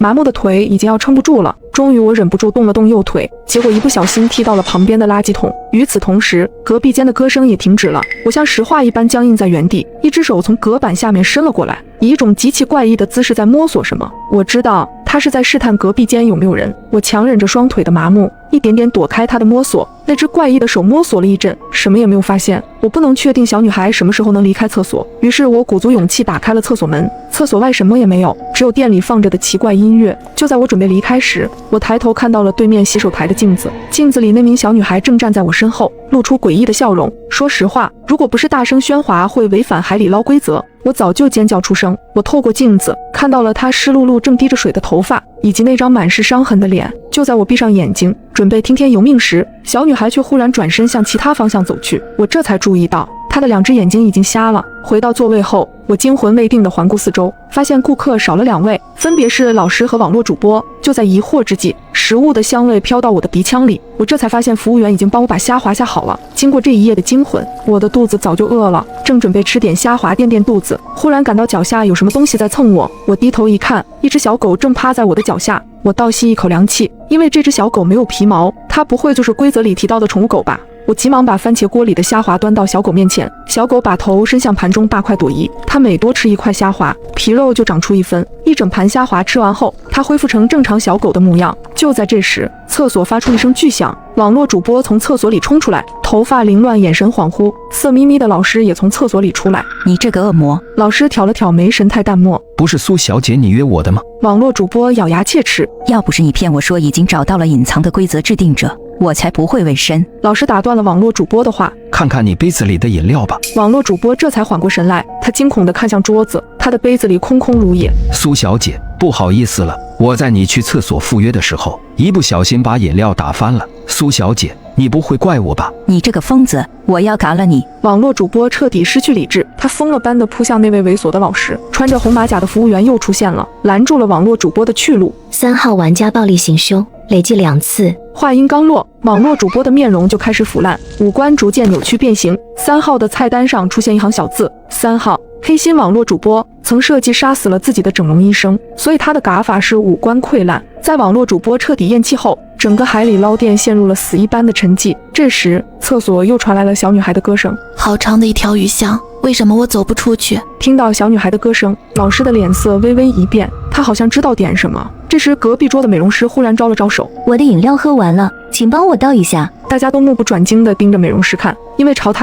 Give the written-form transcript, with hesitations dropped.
麻木的腿已经要撑不住了。终于我忍不住动了动右腿，结果一不小心踢到了旁边的垃圾桶。与此同时，隔壁间的歌声也停止了。我像石化一般僵硬在原地，一只手从隔板下面伸了过来，以一种极其怪异的姿势在摸索什么。我知道他是在试探隔壁间有没有人。我强忍着双腿的麻木，一点点躲开他的摸索。那只怪异的手摸索了一阵，什么也没有发现。我不能确定小女孩什么时候能离开厕所，于是我鼓足勇气打开了厕所门。厕所外什么也没有，只有店里放着的奇怪音乐。就在我准备离开时，我抬头看到了对面洗手台的镜子，镜子里那名小女孩正站在我身后，露出诡异的笑容。说实话，如果不是大声喧哗会违反海底捞规则，我早就尖叫出声。我透过镜子看到了她湿漉漉正滴着水的头发，以及那张满是伤痕的脸。就在我闭上眼睛准备听天由命时，小女孩却忽然转身向其他方向走去。我这才注意到她的2只眼睛已经瞎了。回到座位后，我惊魂未定地环顾四周，发现顾客少了2位，分别是老师和网络主播。就在疑惑之际，食物的香味飘到我的鼻腔里，我这才发现服务员已经帮我把虾滑下好了。经过这一夜的惊魂，我的肚子早就饿了，正准备吃点虾滑垫垫肚子，忽然感到脚下有什么东西在蹭我。我低头一看，一只小狗正趴在我的脚下。我倒吸一口凉气，因为这只小狗没有皮毛，它不会就是规则里提到的宠物狗吧？我急忙把番茄锅里的虾滑端到小狗面前，小狗把头伸向盘中大快朵颐。它每多吃1块虾滑，皮肉就长出1分。一整盘虾滑吃完后，它恢复成正常小狗的模样。就在这时，厕所发出一声巨响，网络主播从厕所里冲出来，头发凌乱，眼神恍惚。色眯眯的老师也从厕所里出来。你这个恶魔！老师挑了挑眉，神态淡漠。不是苏小姐你约我的吗？网络主播咬牙切齿。要不是你骗我说已经找到了隐藏的规则制定者，我才不会委身。老师打断了网络主播的话。看看你杯子里的饮料吧。网络主播这才缓过神来，他惊恐地看向桌子，他的杯子里空空如也。苏小姐，不好意思了，我在你去厕所赴约的时候，一不小心把饮料打翻了。苏小姐，你不会怪我吧？你这个疯子，我要嘎了你！网络主播彻底失去理智，他疯了般地扑向那位猥琐的老师。穿着红马甲的服务员又出现了，拦住了网络主播的去路。3号玩家暴力行凶，累计2次。话音刚落，网络主播的面容就开始腐烂，五官逐渐扭曲变形。3号的菜单上出现一行小字：3号，黑心网络主播，曾设计杀死了自己的整容医生，所以他的嘎法是五官溃烂。在网络主播彻底咽气后，整个海底捞店陷入了死一般的沉寂。这时，厕所又传来了小女孩的歌声：好长的一条鱼香，为什么我走不出去？听到小女孩的歌声，老师的脸色微微一变，他好像知道点什么。这时，隔壁桌的美容师忽然招了招手：我的饮料喝完了，请帮我倒一下。大家都目不转睛地盯着美容师看，因为朝他